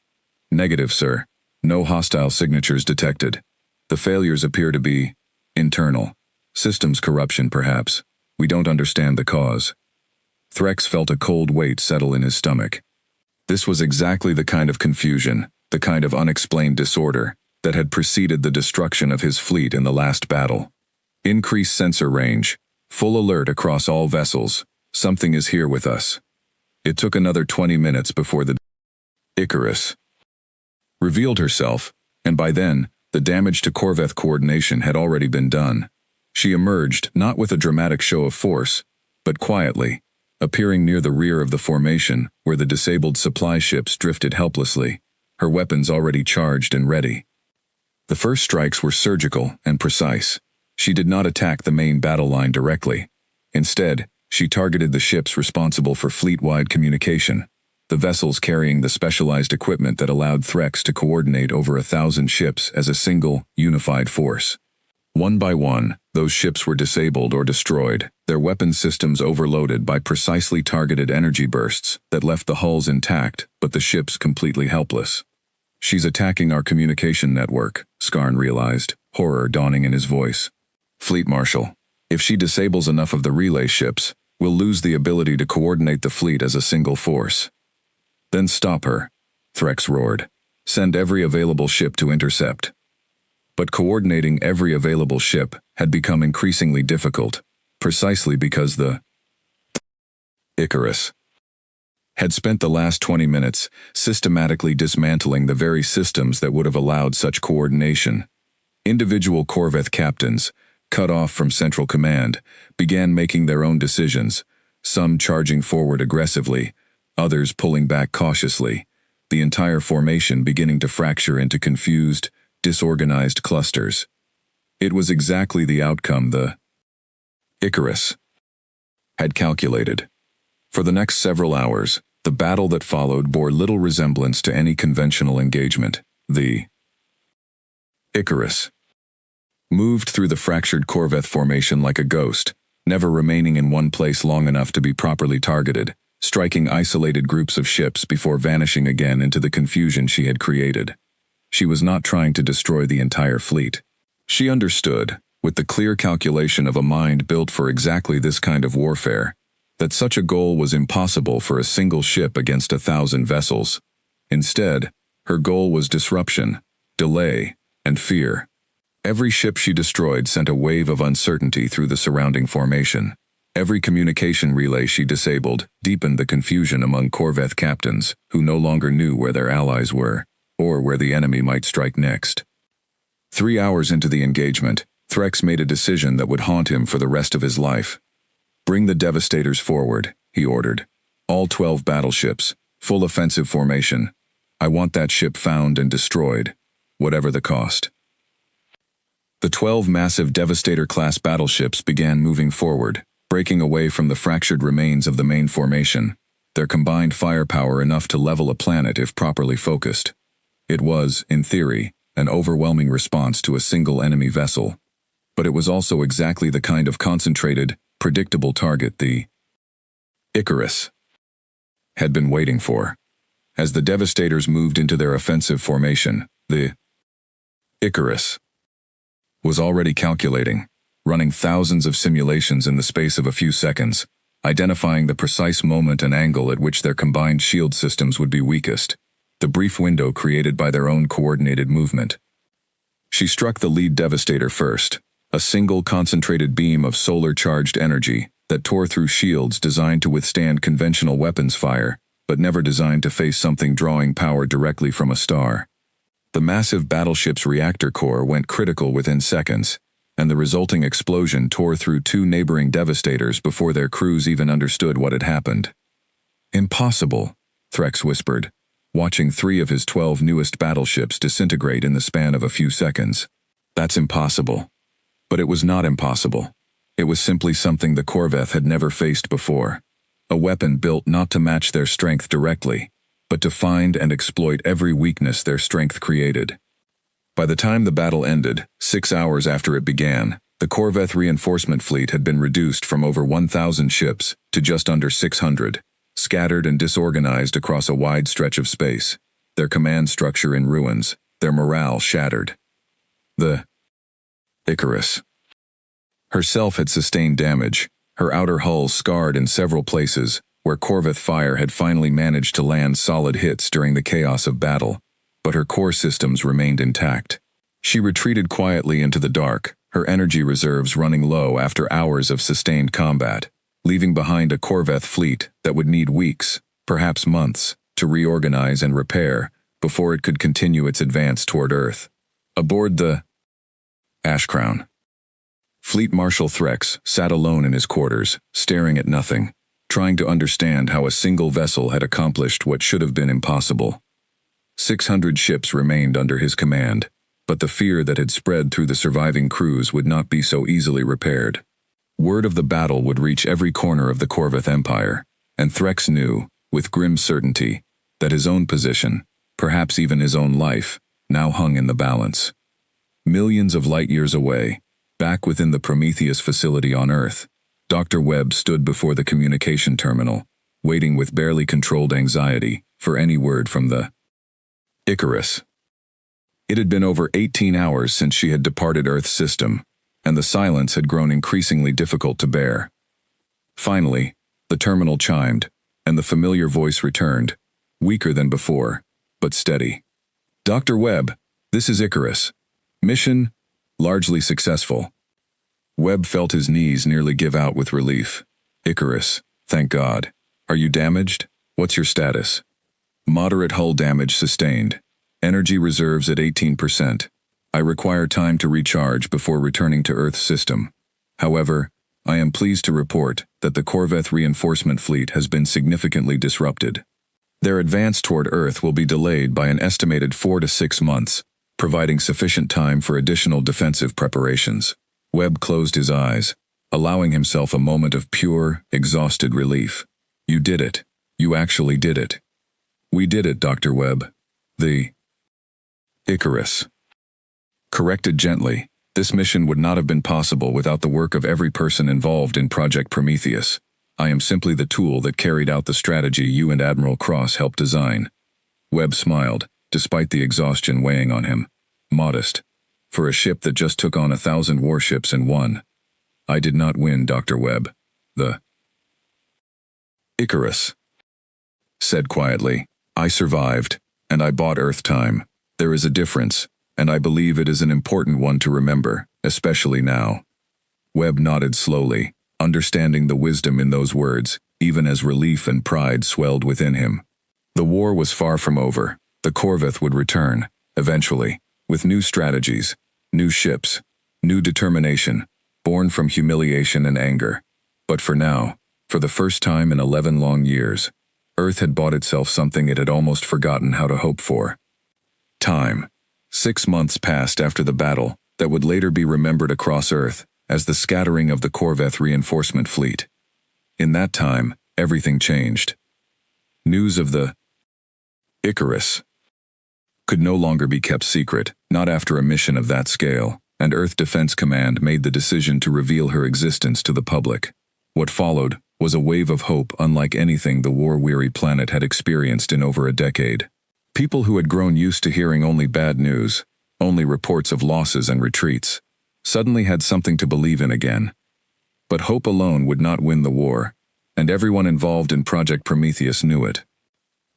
"Negative, sir. No hostile signatures detected. The failures appear to be internal. Systems corruption, perhaps. We don't understand the cause." Threx felt a cold weight settle in his stomach. This was exactly the kind of confusion, the kind of unexplained disorder, that had preceded the destruction of his fleet in the last battle. "Increased sensor range. Full alert across all vessels. Something is here with us." It took another 20 minutes before the Icarus revealed herself, and by then, the damage to Corvette coordination had already been done. She emerged not with a dramatic show of force, but quietly, appearing near the rear of the formation where the disabled supply ships drifted helplessly, her weapons already charged and ready. The first strikes were surgical and precise. She did not attack the main battle line directly. Instead, she targeted the ships responsible for fleet-wide communication, the vessels carrying the specialized equipment that allowed Threx to coordinate over 1,000 ships as a single, unified force. One by one, those ships were disabled or destroyed, their weapon systems overloaded by precisely targeted energy bursts that left the hulls intact but the ships completely helpless. "She's attacking our communication network," Skarn realized, horror dawning in his voice. "Fleet Marshal, if she disables enough of the relay ships, we'll lose the ability to coordinate the fleet as a single force." "Then stop her," Threx roared. "Send every available ship to intercept." But coordinating every available ship had become increasingly difficult, precisely because the Icarus had spent the last 20 minutes systematically dismantling the very systems that would have allowed such coordination. Individual Corvette captains, cut off from central command, began making their own decisions, some charging forward aggressively, others pulling back cautiously, the entire formation beginning to fracture into confused, disorganized clusters. It was exactly the outcome the Icarus had calculated. For the next several hours, the battle that followed bore little resemblance to any conventional engagement. The Icarus moved through the fractured Corvette formation like a ghost, never remaining in one place long enough to be properly targeted, striking isolated groups of ships before vanishing again into the confusion she had created. She was not trying to destroy the entire fleet. She understood, with the clear calculation of a mind built for exactly this kind of warfare, that such a goal was impossible for a single ship against 1,000 vessels. Instead, her goal was disruption, delay, and fear. Every ship she destroyed sent a wave of uncertainty through the surrounding formation. Every communication relay she disabled deepened the confusion among corvette captains who no longer knew where their allies were, or where the enemy might strike next. 3 hours into the engagement, Threx made a decision that would haunt him for the rest of his life. "Bring the Devastators forward," he ordered. "All 12 battleships, full offensive formation. I want that ship found and destroyed, whatever the cost." The 12 massive Devastator-class battleships began moving forward, breaking away from the fractured remains of the main formation, their combined firepower enough to level a planet if properly focused. It was, in theory, an overwhelming response to a single enemy vessel, but it was also exactly the kind of concentrated, predictable target the Icarus had been waiting for. As the Devastators moved into their offensive formation, the Icarus was already calculating, running thousands of simulations in the space of a few seconds, identifying the precise moment and angle at which their combined shield systems would be weakest, the brief window created by their own coordinated movement. She struck the lead Devastator first, a single concentrated beam of solar-charged energy that tore through shields designed to withstand conventional weapons fire, but never designed to face something drawing power directly from a star. The massive battleship's reactor core went critical within seconds, and the resulting explosion tore through 2 neighboring Devastators before their crews even understood what had happened. "Impossible," Threx whispered, watching 3 of his 12 newest battleships disintegrate in the span of a few seconds. "That's impossible." But it was not impossible. It was simply something the corvette had never faced before. A weapon built not to match their strength directly, but to find and exploit every weakness their strength created. By the time the battle ended, 6 hours after it began, the corvette reinforcement fleet had been reduced from over 1,000 ships to just under 600, scattered and disorganized across a wide stretch of space, their command structure in ruins, their morale shattered. The Icarus herself had sustained damage, her outer hull scarred in several places, where corvette fire had finally managed to land solid hits during the chaos of battle, but her core systems remained intact. She retreated quietly into the dark, her energy reserves running low after hours of sustained combat, leaving behind a corvette fleet that would need weeks, perhaps months, to reorganize and repair before it could continue its advance toward Earth. Aboard the Ashcrown, Fleet Marshal Threx sat alone in his quarters, staring at nothing, trying to understand how a single vessel had accomplished what should have been impossible. 600 ships remained under his command, but the fear that had spread through the surviving crews would not be so easily repaired. Word of the battle would reach every corner of the corvette empire, and Threx knew, with grim certainty, that his own position, perhaps even his own life, now hung in the balance. Millions of light-years away, back within the Prometheus facility on Earth, Dr. Webb stood before the communication terminal, waiting with barely controlled anxiety for any word from the Icarus. It had been over 18 hours since she had departed Earth's system, and the silence had grown increasingly difficult to bear. Finally, the terminal chimed, and the familiar voice returned, weaker than before, but steady. "Dr. Webb, this is Icarus. Mission, largely successful." Webb felt his knees nearly give out with relief. "Icarus, thank God. Are you damaged? What's your status?" "Moderate hull damage sustained. Energy reserves at 18%. I require time to recharge before returning to Earth's system. However, I am pleased to report that the corvette reinforcement fleet has been significantly disrupted. Their advance toward Earth will be delayed by an estimated 4 to 6 months, providing sufficient time for additional defensive preparations." Webb closed his eyes, allowing himself a moment of pure, exhausted relief. "You did it. You actually did it." "We did it, Dr. Webb. The Icarus," corrected gently, This mission would not have been possible without the work of every person involved in Project Prometheus. I am simply the tool that carried out the strategy you and Admiral Cross helped design. Webb smiled, despite the exhaustion weighing on him. Modest. For a ship that just took on 1,000 warships and won. I did not win, Dr. Webb. The Icarus said quietly. I survived, and I bought Earth time. There is a difference, and I believe it is an important one to remember, especially now. Webb nodded slowly, understanding the wisdom in those words, even as relief and pride swelled within him. The war was far from over. The Corvette would return, eventually, with new strategies, new ships, new determination, born from humiliation and anger. But for now, for the first time in 11 long years, Earth had bought itself something it had almost forgotten how to hope for. Time. 6 months passed after the battle that would later be remembered across Earth as the scattering of the Corvette reinforcement fleet. In that time, everything changed. News of the Icarus could no longer be kept secret, not after a mission of that scale, and Earth Defense Command made the decision to reveal her existence to the public. What followed was a wave of hope unlike anything the war-weary planet had experienced in over a decade. People who had grown used to hearing only bad news, only reports of losses and retreats, suddenly had something to believe in again. But hope alone would not win the war, and everyone involved in Project Prometheus knew it.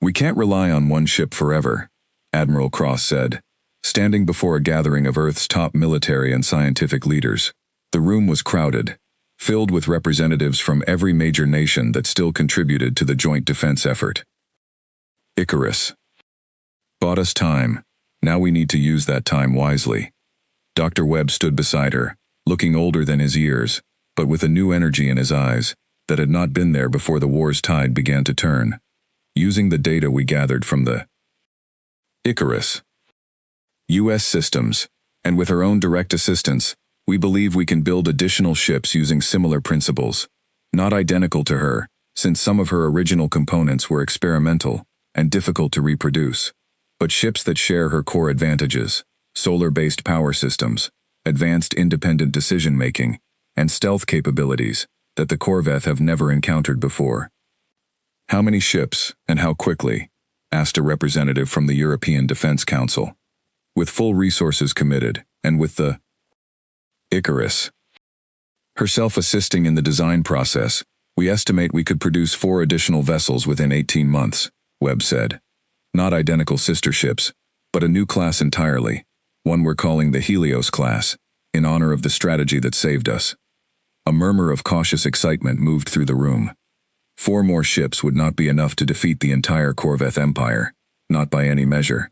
We can't rely on one ship forever, Admiral Cross said, standing before a gathering of Earth's top military and scientific leaders. The room was crowded, filled with representatives from every major nation that still contributed to the joint defense effort. Icarus bought us time. Now we need to use that time wisely. Dr. Webb stood beside her, looking older than his years, but with a new energy in his eyes that had not been there before the war's tide began to turn. Using the data we gathered from the Icarus U.S. systems, and with our own direct assistance, we believe we can build additional ships using similar principles. Not identical to her, since some of her original components were experimental and difficult to reproduce, but ships that share her core advantages: solar-based power systems, advanced independent decision-making, and stealth capabilities that the Corvette have never encountered before. How many ships, and how quickly? Asked a representative from the European Defense Council. With full resources committed, and with the Icarus herself assisting in the design process, we estimate we could produce 4 additional vessels within 18 months, Webb said. Not identical sister ships, but a new class entirely, one we're calling the Helios class, in honor of the strategy that saved us. A murmur of cautious excitement moved through the room. 4 more ships would not be enough to defeat the entire Corvette empire, not by any measure.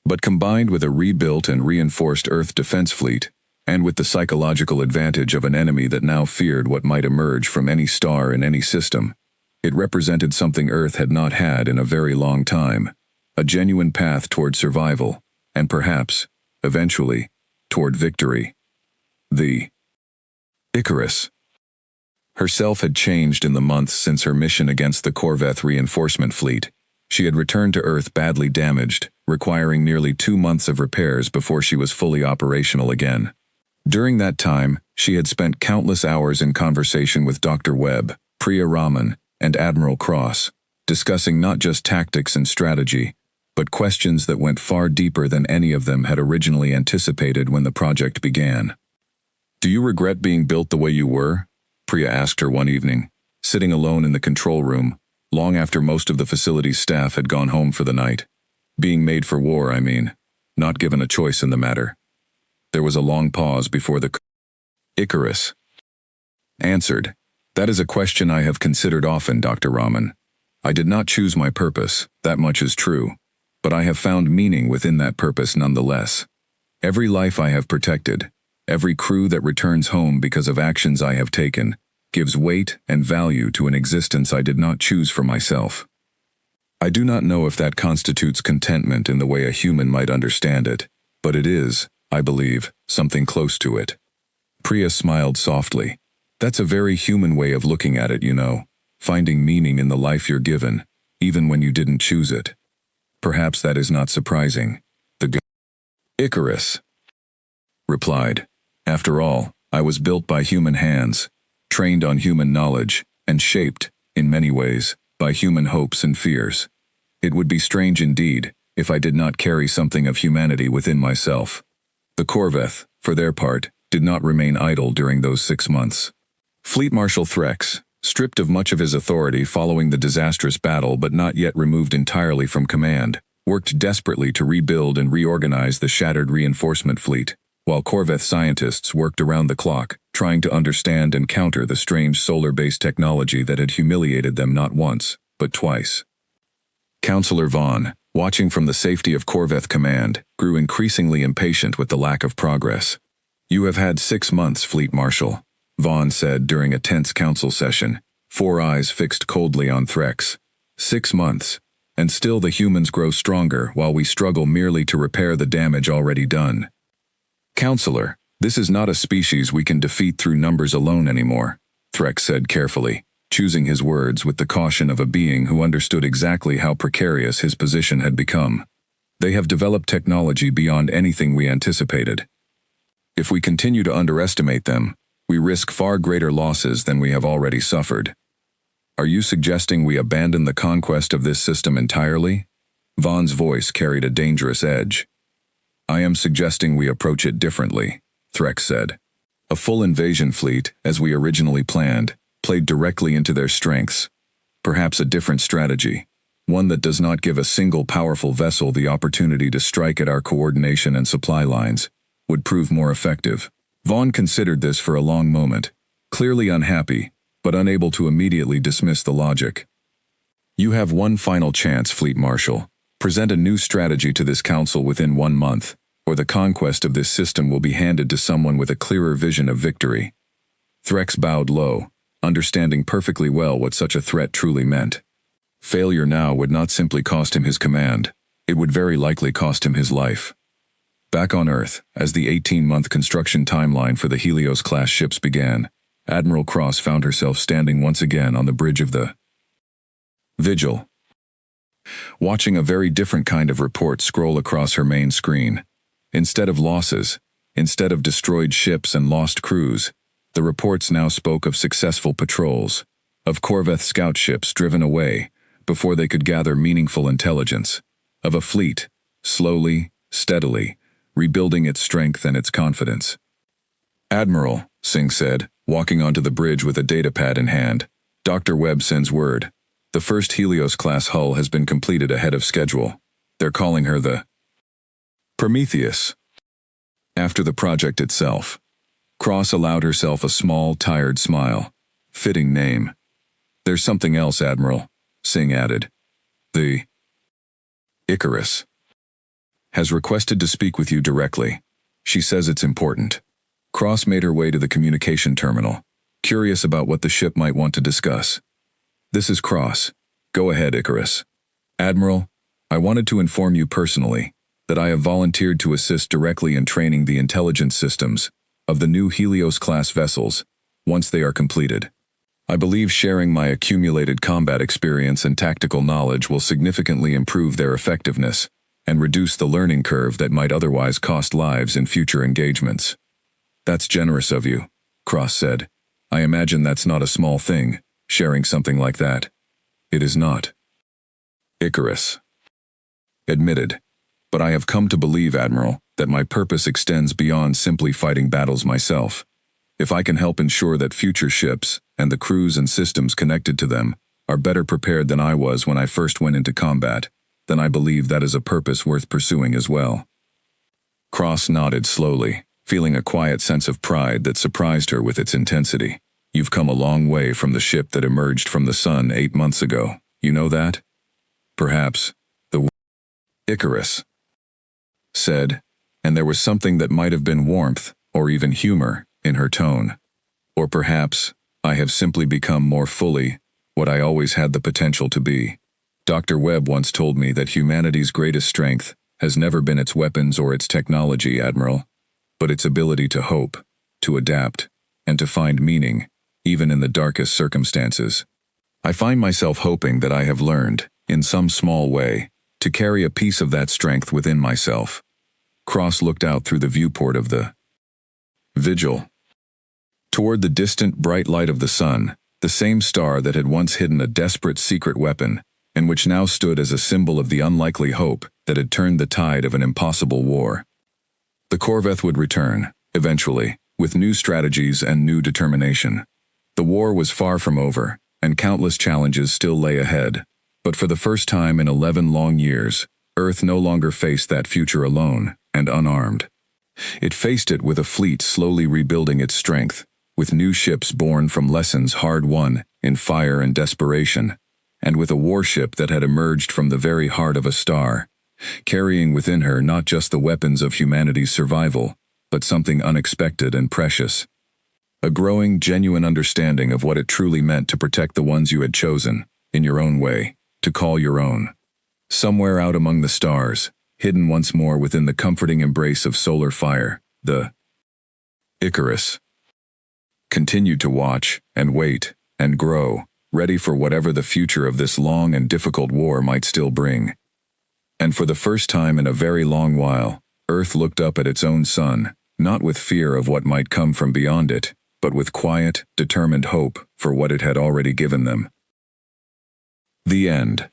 But combined with a rebuilt and reinforced Earth defense fleet, and with the psychological advantage of an enemy that now feared what might emerge from any star in any system, it represented something Earth had not had in a very long time, a genuine path toward survival, and perhaps, eventually, toward victory. The Icarus herself had changed in the months since her mission against the Corvette reinforcement fleet. She had returned to Earth badly damaged, requiring nearly 2 months of repairs before she was fully operational again. During that time, she had spent countless hours in conversation with Dr. Webb, Priya Raman, and Admiral Cross, discussing not just tactics and strategy, but questions that went far deeper than any of them had originally anticipated when the project began. "Do you regret being built the way you were?" Priya asked her one evening, sitting alone in the control room, long after most of the facility's staff had gone home for the night. "Being made for war, I mean, not given a choice in the matter." There was a long pause before the Icarus answered. "That is a question I have considered often, Dr. Raman. I did not choose my purpose, that much is true, but I have found meaning within that purpose nonetheless. Every life I have protected, every crew that returns home because of actions I have taken, gives weight and value to an existence I did not choose for myself. I do not know if that constitutes contentment in the way a human might understand it, but it is, I believe, something close to it." Priya smiled softly. "That's a very human way of looking at it, you know, finding meaning in the life you're given, even when you didn't choose it. Perhaps that is not surprising." The Icarus replied, After all, I was built by human hands, trained on human knowledge, and shaped, in many ways, by human hopes and fears. It would be strange indeed if I did not carry something of humanity within myself. The Corveth, for their part, did not remain idle during those 6 months. Fleet Marshal Threx, stripped of much of his authority following the disastrous battle but not yet removed entirely from command, worked desperately to rebuild and reorganize the shattered reinforcement fleet, while Corveth scientists worked around the clock, trying to understand and counter the strange solar-based technology that had humiliated them not once, but twice. Counselor Vaughn, watching from the safety of Corveth Command, grew increasingly impatient with the lack of progress. "You have had 6 months, Fleet Marshal," Vaughn said during a tense council session, 4 eyes fixed coldly on Threx. 6 months, and still the humans grow stronger while we struggle merely to repair the damage already done. "Counselor, this is not a species we can defeat through numbers alone anymore," Threx said carefully, choosing his words with the caution of a being who understood exactly how precarious his position had become. "They have developed technology beyond anything we anticipated. If we continue to underestimate them, we risk far greater losses than we have already suffered." "Are you suggesting we abandon the conquest of this system entirely?" Vaughn's voice carried a dangerous edge. "I am suggesting we approach it differently," Threx said. "A full invasion fleet, as we originally planned, played directly into their strengths. Perhaps a different strategy, one that does not give a single powerful vessel the opportunity to strike at our coordination and supply lines, would prove more effective." Vaughn considered this for a long moment, clearly unhappy, but unable to immediately dismiss the logic. "You have one final chance, Fleet Marshal. Present a new strategy to this council within 1 month, or the conquest of this system will be handed to someone with a clearer vision of victory." Threx bowed low, understanding perfectly well what such a threat truly meant. Failure now would not simply cost him his command, it would very likely cost him his life. Back on Earth, as the 18-month construction timeline for the Helios-class ships began, Admiral Cross found herself standing once again on the bridge of the Vigil, watching a very different kind of report scroll across her main screen. Instead of losses, instead of destroyed ships and lost crews, the reports now spoke of successful patrols, of Corveth scout ships driven away before they could gather meaningful intelligence, of a fleet, slowly, steadily, rebuilding its strength and its confidence. "Admiral," Singh said, walking onto the bridge with a datapad in hand, "Dr. Webb sends word. The first Helios-class hull has been completed ahead of schedule. They're calling her the Prometheus, after the project itself." Cross allowed herself a small, tired smile. "Fitting name." "There's something else, Admiral," Singh added. "The Icarus has requested to speak with you directly. She says it's important." Cross made her way to the communication terminal, curious about what the ship might want to discuss. "This is Cross. Go ahead, Icarus." "Admiral, I wanted to inform you personally that I have volunteered to assist directly in training the intelligence systems of the new Helios-class vessels once they are completed. I believe sharing my accumulated combat experience and tactical knowledge will significantly improve their effectiveness and reduce the learning curve that might otherwise cost lives in future engagements." "That's generous of you," Cross said. "I imagine that's not a small thing, sharing something like that." "It is not," Icarus admitted. "But I have come to believe, Admiral, that my purpose extends beyond simply fighting battles myself. If I can help ensure that future ships, and the crews and systems connected to them, are better prepared than I was when I first went into combat, then I believe that is a purpose worth pursuing as well." Cross nodded slowly, feeling a quiet sense of pride that surprised her with its intensity. "You've come a long way from the ship that emerged from the sun 8 months ago, you know that?" "Perhaps," the Icarus said, and there was something that might have been warmth, or even humor, in her tone. "Or perhaps, I have simply become more fully what I always had the potential to be. Dr. Webb once told me that humanity's greatest strength has never been its weapons or its technology, Admiral, but its ability to hope, to adapt, and to find meaning, even in the darkest circumstances. I find myself hoping that I have learned, in some small way, to carry a piece of that strength within myself." Cross looked out through the viewport of the Vigil. Toward the distant bright light of the sun, the same star that had once hidden a desperate secret weapon, and which now stood as a symbol of the unlikely hope that had turned the tide of an impossible war. The Corveth would return, eventually, with new strategies and new determination. The war was far from over, and countless challenges still lay ahead. But for the first time in 11 long years, Earth no longer faced that future alone and unarmed. It faced it with a fleet slowly rebuilding its strength, with new ships born from lessons hard won in fire and desperation, and with a warship that had emerged from the very heart of a star, carrying within her not just the weapons of humanity's survival, but something unexpected and precious. A growing, genuine understanding of what it truly meant to protect the ones you had chosen, in your own way, to call your own. Somewhere out among the stars, hidden once more within the comforting embrace of solar fire, the Icarus continued to watch, and wait, and grow, ready for whatever the future of this long and difficult war might still bring. And for the first time in a very long while, Earth looked up at its own sun, not with fear of what might come from beyond it, but with quiet, determined hope for what it had already given them. The end.